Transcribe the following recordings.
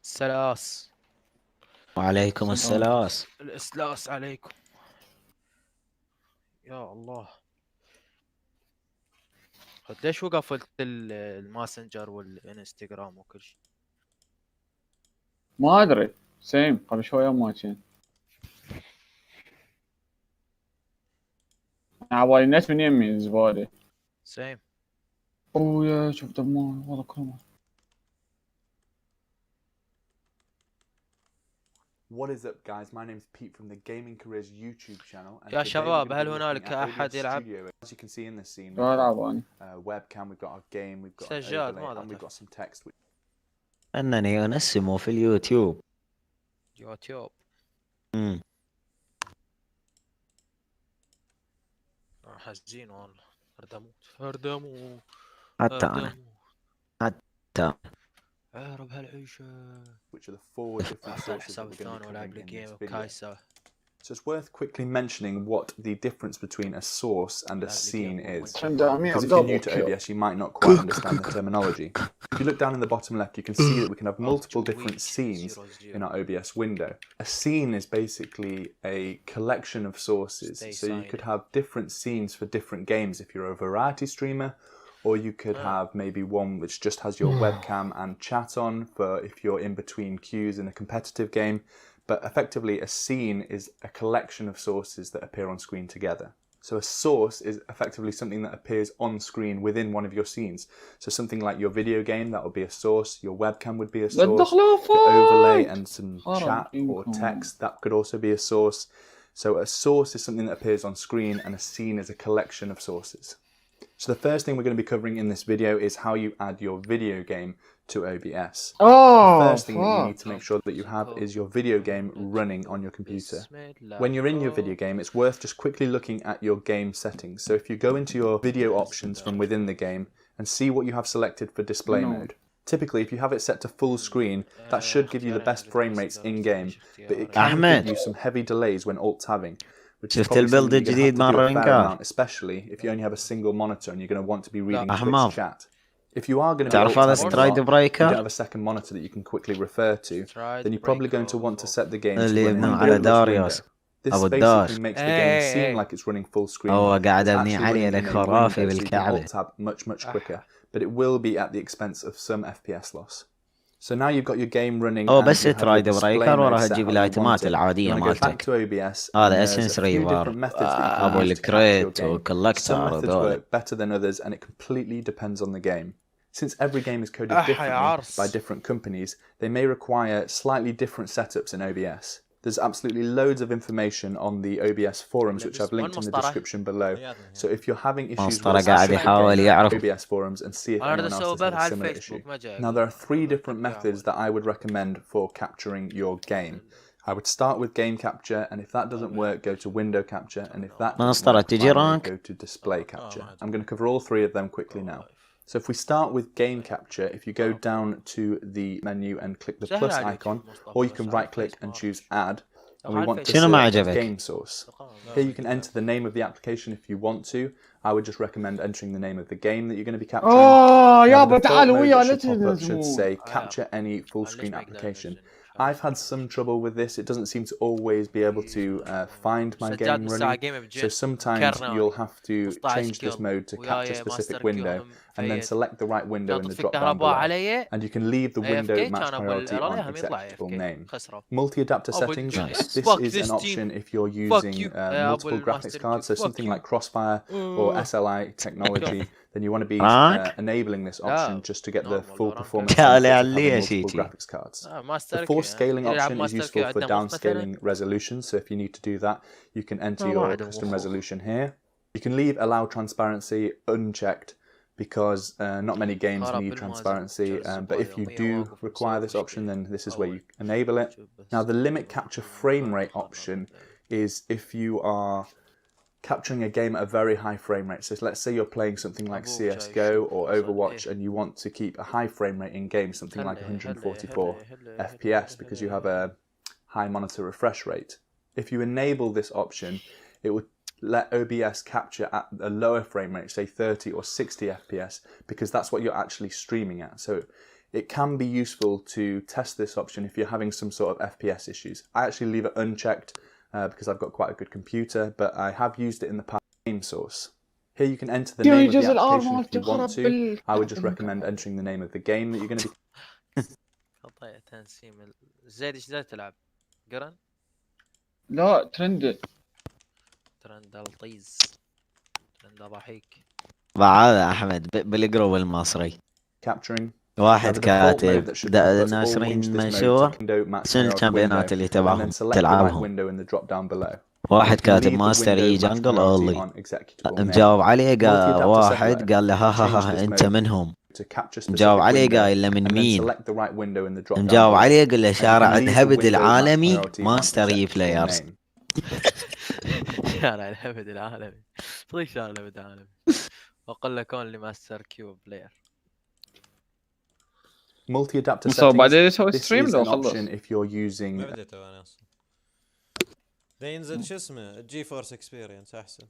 سلاس. وعليكم السلام. الإسلاس عليكم. يا الله. ليش وقفت الماسنجر والانستغرام وكل شيء؟ ما ادري. سيم قبل شويه ما كان عبالي النت من يمي الزباله. سيم. اوه شوف دمار والله كرمه. What is up guys, my name is Pete from the Gaming Careers YouTube channel and يا today شباب we're هل going to be هنالك looking at أحد OBS يلعب؟ Studio. As you can see in this scene, we've لا got العب انا. webcam, we've got our game, we've got an سجاد overlay ماذا and we've تفعل؟ got some text. أنني أنسم في اليوتيوب. يوتيوب. حزين والله. فردموت. حتى أنا. حتى. عرب هالعيشة. Which are the four different sources that الحساب we're going to الثاني be ولا covering in this بالجيم video. كايسة. So it's worth quickly mentioning what the difference between a source and a scene is. Because if you're new to OBS, you might not quite understand the terminology. If you look down in the bottom left, you can see that we can have multiple different scenes in our OBS window. A scene is basically a collection of sources. So you could have different scenes for different games if you're a variety streamer, or you could have maybe one which just has your webcam and chat on for if you're in between queues in a competitive game. But effectively, a scene is a collection of sources that appear on screen together. So a source is effectively something that appears on screen within one of your scenes. So something like your video game, that would be a source. Your webcam would be a source. The overlay and some chat or text, that could also be a source. So a source is something that appears on screen, and a scene is a collection of sources. So the first thing we're going to be covering in this video is how you add your video game to OBS. The first thing that you need to make sure that you have is your video game running on your computer. When you're in your video game, it's worth just quickly looking at your game settings. So if you go into your video options from within the game and see what you have selected for display mode. Typically, if you have it set to full screen, that should give you the best frame rates in-game, but it can give you some heavy delays when alt-tabbing. Which is probably something you're going to have to do a fair amount, especially if you only have a single monitor and you're going to want to be reading Twitch chat. If you are going to be alt-tabbing a lot, and you don't have a second monitor that you can quickly refer to, then you're probably going to want to set the game to run in a window. This basically makes the game seem like it's running full screen. It's actually running in a window, so you can alt-tab much quicker, but it will be at the expense of some FPS loss. So now you've got your game running. بس ترايد بريكر وراح تجيب الايتمات العاديه مالتك. هذا اسنس ريفر ابو الكريت وكولكتر وذول. better than others, and it completely depends on the game. Since every game is coded differently by different companies, they may require slightly different setups in OBS. There's absolutely loads of information on the OBS forums, which I've linked in the description below. So if you're having issues with OBS forums, and see if anyone else has a similar issue. Now there are three different methods that I would recommend for capturing your game. I would start with game capture, and if that doesn't work, go to window capture, and if that doesn't work, finally go to display capture. I'm going to cover all three of them quickly now. So if we start with game capture, if you go down to the menu and click the plus icon, or you can right click and choose add, and we want to select game source. Here you can enter the name of the application if you want to. I would just recommend entering the name of the game that you're going to be capturing. Now, the default mode that should pop up should say capture any full screen application. I've had some trouble with this. It doesn't seem to always be able to find my game running. So sometimes you'll have to change this mode to capture a specific window and then select the right window in the drop down below. And you can leave the window match priority on acceptable name. Multi-adapter settings. This is an option if you're using multiple graphics cards. So something like Crossfire or SLI technology. Then you want to be enabling this option just to get the full performance of multiple graphics cards. The force scaling option is useful for downscaling resolution. So if you need to do that, you can enter your custom resolution here. You can leave allow transparency unchecked because not many games need transparency. But if you do require this option, then this is where you enable it. Now the limit capture frame rate option is if you are capturing a game at a very high frame rate. So let's say you're playing something like CSGO or Overwatch and you want to keep a high frame rate in game, something like 144 FPS because you have a high monitor refresh rate. If you enable this option, it would let OBS capture at a lower frame rate, say 30 or 60 FPS, because that's what you're actually streaming at. So It can be useful to test this option if you're having some sort of FPS issues. I actually leave it unchecked because I've got quite a good computer, but I have used it in the past game source. Here you can enter the name of the application if you want to. I would just recommend entering the name of the game that you're going to be... قطع تنسيم زيد ايش ذا تلعب؟ قرن؟ لا ترند. ترند الطيز ترند ضحيك. هذا احمد بالجروب المصري capturing. واحد كاتب ناشرين منشور شنو الكامبينات اللي تبعهم تلعبهم. واحد كاتب ماستر اي جنجل اولي. مجاوب عليه قال واحد قال له ها انت منهم. مجاوب عليه قال له من مين. مجاوب عليه قال له شارع الهبد العالمي ماستر اي بلايرز. شارع الهبد العالمي. طيب شارع الهبد العالمي. وقل لك اونلي ماستر كيو بلاير. multi-adapter So بعدين settings. يسوي This ستريم is لو an خلص. option if you're using ما بديت انا اصلا. ده ينزل شو اسمه الجي فورس اكسبيرينس احسن.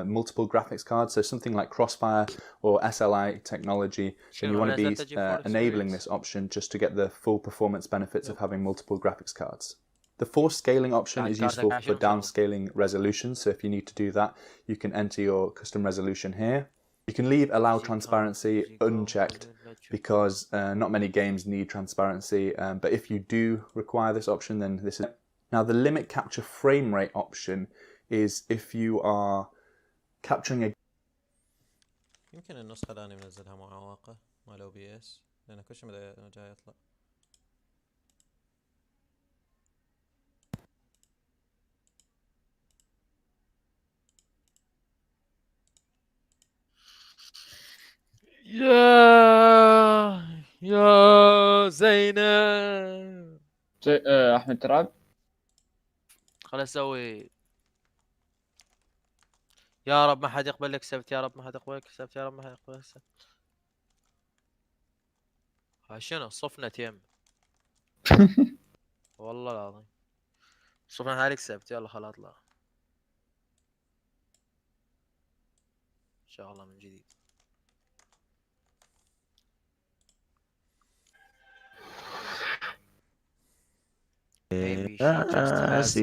multiple graphics cards, so something like Crossfire or SLI technology, then you want to be enabling this option just to get the full performance benefits of having multiple graphics cards. The force scaling option is useful for downscaling resolution, so if you need to do that, you can enter your custom resolution here. You can leave allow transparency unchecked because not many games need transparency, but if you do require this option, then this is... Now the limit capture frame rate option is if you are capturing a... يمكن النسخة الآن منزلها معوقة مال OBS لأن كل شيء جاي يطلع. يا زينب. احمد تراب. خل اسوي يا رب ما حد يقبل لك سبت، يا رب ما حد يقبل لك سبت، يا رب ما حد يقبل لك سبت. شنو صفنة يم. والله العظيم صفنة عليك سبت. يلا خل اطلع ان شاء الله من جديد. Maybe she just has a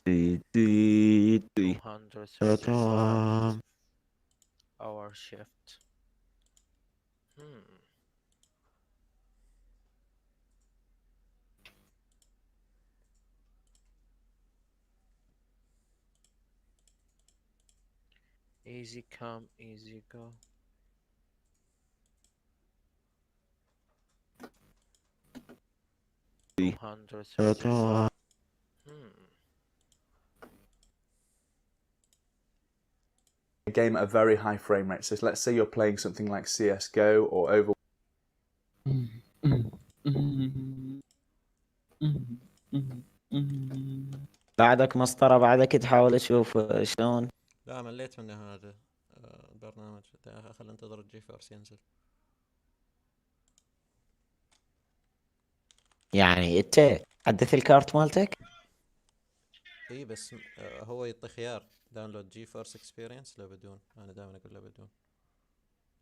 265-hour shift. Easy come, easy go. A game at a very high frame rate. So let's say you're playing something like CSGO or Overwatch. بعدك مسطرة بعدك تحاول تشوف شلون. لا مليت من هذا البرنامج. خل انتظر الجي فورس ينزل. يعني انت حدث الكارت مالتك؟ اي بس هو يعطي خيار داونلود جي فورس اكسبيرينس لو بدون. انا دائما اقول له بدون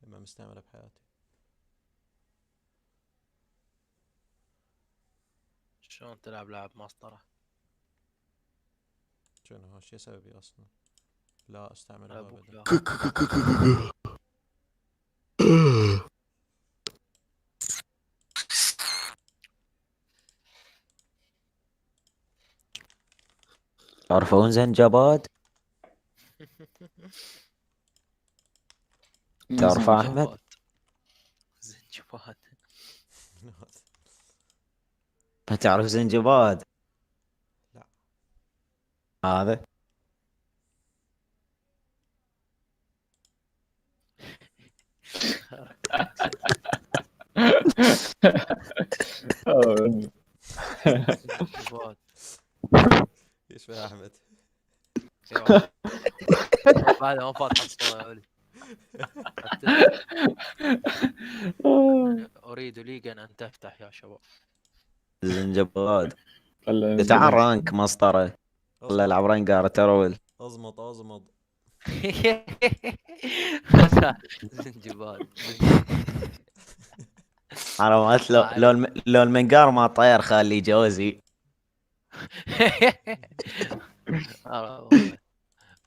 لما مستعمله بحياتي. شلون تلعب لعب مسطرة؟ شنو هالشي يسوي بي اصلا؟ لا استعمله ابدا. تعرفون زنجباد؟ تعرف احمد؟ زنجباد. ما تعرف زنجباد؟ لا. هذا ايش يا احمد؟ هذا ما فاتح الصورة يا ولي. اريد ليجا ان تفتح يا شباب. زنجباد تعال رانك مسطرة. ولا العب رانك ارترول. اضمط زنجبال. عرفت لو المنقار ما طير خلي جوزي. والله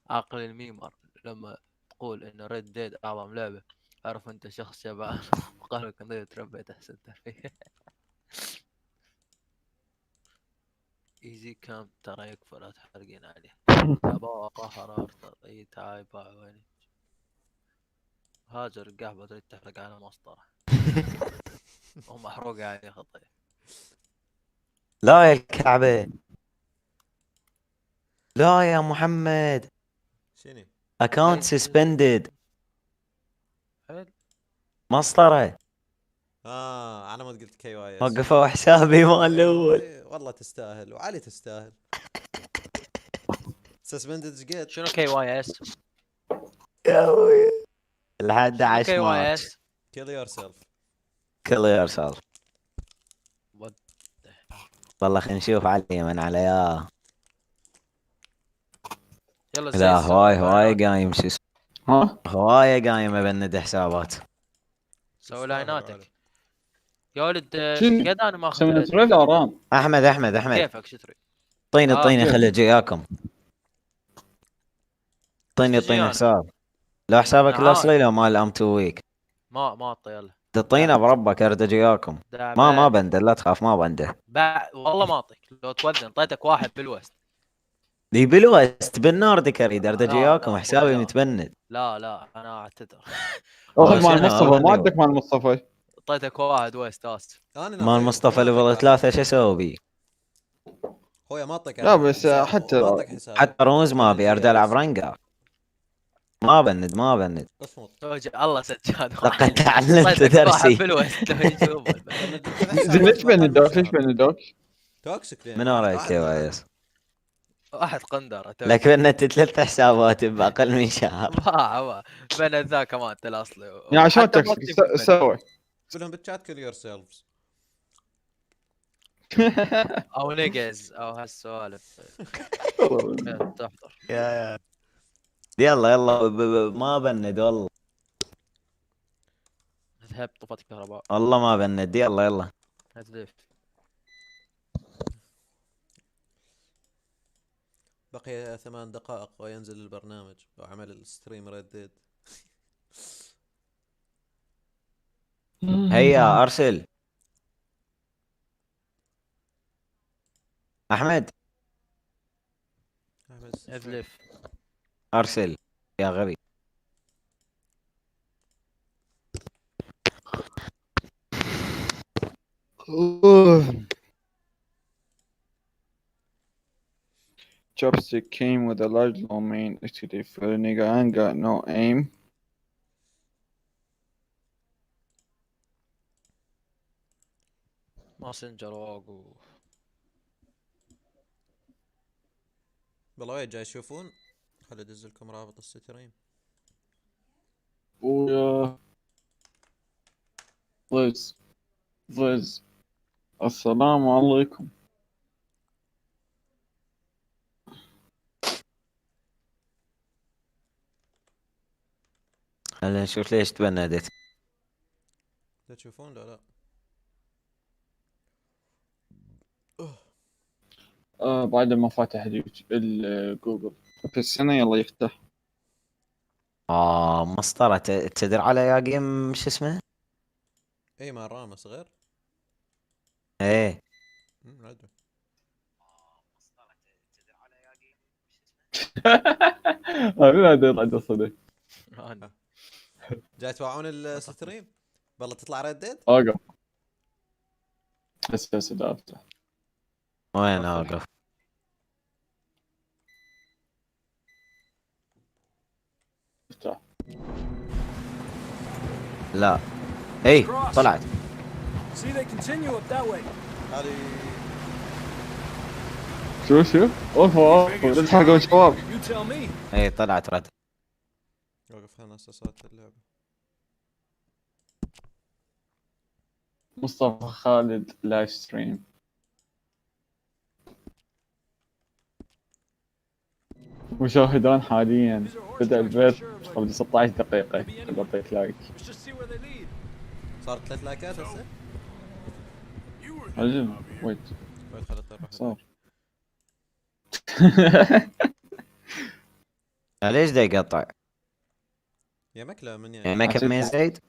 عقل الميمر لما تقول ان ريد ديد اعظم لعبه، عرف انت شخص شبعان وقالك انت تربيت احسن تربيه. ايزي كام ترى يكفى لا تحرقين عليه. تباقى حرارته اي تعاي باعوني. هاجر القهوه تريد تحرق على مسطره ومحروقه عليه خطيه. لا يا الكعبة، لا يا محمد. شنو؟ اكونت سسبندد. حلو. مسطرة. على ما قلت كي واي اس. وقفوا حسابي مال الاول. والله تستاهل، وعلي تستاهل. سسبندد جيت. شنو كي واي اس؟ يا ابوي لحد شنو 11 كي واي مارش. اس؟ كيل يور سيلف. كل يرسل. والله خلينا نشوف علي من عليا. يلا لا زي هواي قايم شو اسمه. ها هواي قايم ابند حسابات. سوي لايناتك يا ولد. شنو؟ قد انا ماخذ سوينا ريد. تريد ارام. احمد كيفك شتري؟ طيني كيف؟ خلي اجيكم. طيني تجي انا حساب. لو حسابك انا الاصلي لو مال ام تو ويك. ما اعطي يلا. تطينه بربك ارد اجيكم. ما بنده لا تخاف ما بنده. والله ما اعطيك لو توذن طيتك واحد بالوست. دي بالوست بالنورديك اريد ارد اجيكم لا حسابي لا متبند. لا انا اعتذر. اخذ مال شنو مصطفى، ما أولي؟ عندك مال مصطفى. طيتك واحد وست اسف. انا مال مصطفى ليفل 3 شو اسوي بيه؟ خويا ما اعطيك لا بس حساب. حتى ما اعطيك حساب. حتى رموز ما ابي ارد العب رنقا. ما بند. اصمت. الله سجاد لقد تعلمت طيتك واحد درسي. بالوست لو يشوف بند ثلاث زين حسابات ليش بين باقل من الدوك؟ ليش شهر. بين الدوك؟ توكسيك لين من وراء الكي واي اس. واحد قندره لك بنت 3 حسابات باقل من شهر. ما بين ذا كمان الاصلي يعني عشان حتى تكسك مالتي بند. سوي. قول لهم بالشات كل يور سيلفز. او نيجز او هالسوالف تحضر. يا يلا ما بند والله. ذهب طفت الكهرباء. والله ما بند يلا. هتلف. بقي 8 دقائق وينزل البرنامج وعمل الستريم ريد ديد. هيا ارسل. احمد هتلف. ارسل يا غبي. Chopstick came with a large low main actually for a nigga I ain't got no aim. ماسنجر واقو. والله وين جاي تشوفون؟ خلي ادز لكم رابط الستريم. ويا ضز السلام عليكم. خلينا نشوف ليش تبندت. تشوفون لا بعد ما فتح الجوجل في السنة يلا يفتح. مسطرة تدر على يا جيم شو اسمه؟ اي مال رامه صغير. ايه عدو. هذا يطلع صدق. جاي توعون الستريم؟ والله تطلع ريد ديد؟ اوقف بس افتح. وين اوقف؟ افتح. لا اي طلعت. شو اوف لا تحرقون شباب. اي طلعت رد. وقف هنا اساسات اللعبة. مصطفى خالد لايف ستريم. مشاهدان حاليا بدأ البث قبل 16 دقيقة. اعطيت لايك. صارت 3 لايكات هسه؟ عجب. ويت خلت اروح صار. ليش دا يقطع؟ يا مكلا من يعني ما كمل زايد؟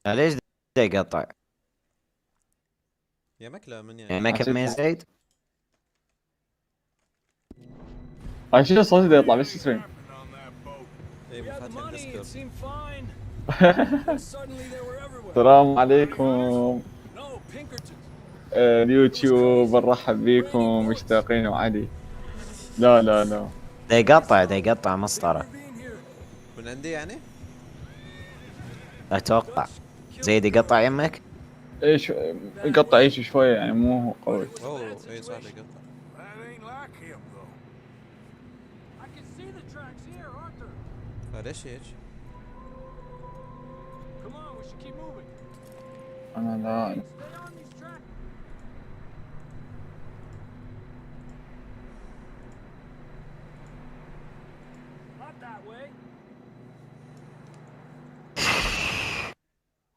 ليش دا يقطع؟ يا مكلا من يعني ما كمل زايد؟ هاي شنو صوتي دا يطلع بالستريم؟ اي مو فاتحين ديسكورد. السلام عليكم اليوتيوب، نرحب بيكم مشتاقين وعلي. لا لا لا دا يقطع مسطرة من عندي يعني؟ اتوقع. زيد يقطع يمك؟ ايش يقطع ايش شوية يعني، مو قوي. اوه اي صح يقطع. ليش هيك؟ انا لا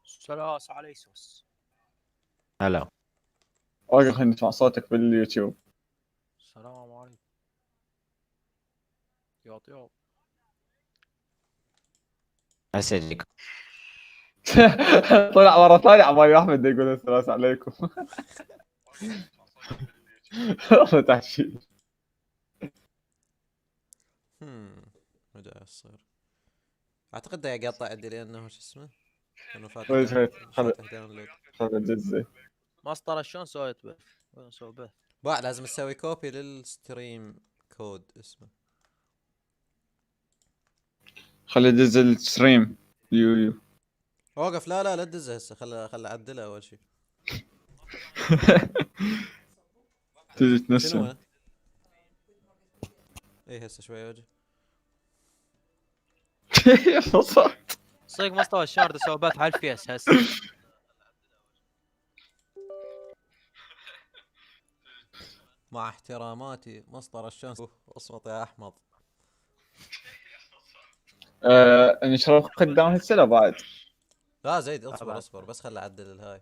سلاس على يسوس. هلا. اوقف، خلينا نسمع صوتك باليوتيوب. السلام عليكم. يا هسه يجيك. طلع مرة ثانية عمالي احمد يقول السلام عليكم. والله تحشيش. ما جاي يصير. اعتقد دا يقطع عندي لانه شو اسمه؟ لانه ويت فاتح داونلود. خلنا نجزي. مسطرة شلون سويت بث؟ وين سوي بث؟ لازم تسوي كوبي للستريم كود اسمه. خلي دز الستريم. يو اوقف، لا تدزه هسه، خل اعدله اول شيء. تجي شنو تنسى. هو؟ ايه هسه شوي وجه. صدق مستوى الشارد اسوي بث على الفيس هسه. مع احتراماتي مسطر الشمس. اصمت يا احمد. نشرب قدام هسه لا بعد. لا زيد اصبر بس خل اعدل الهاي.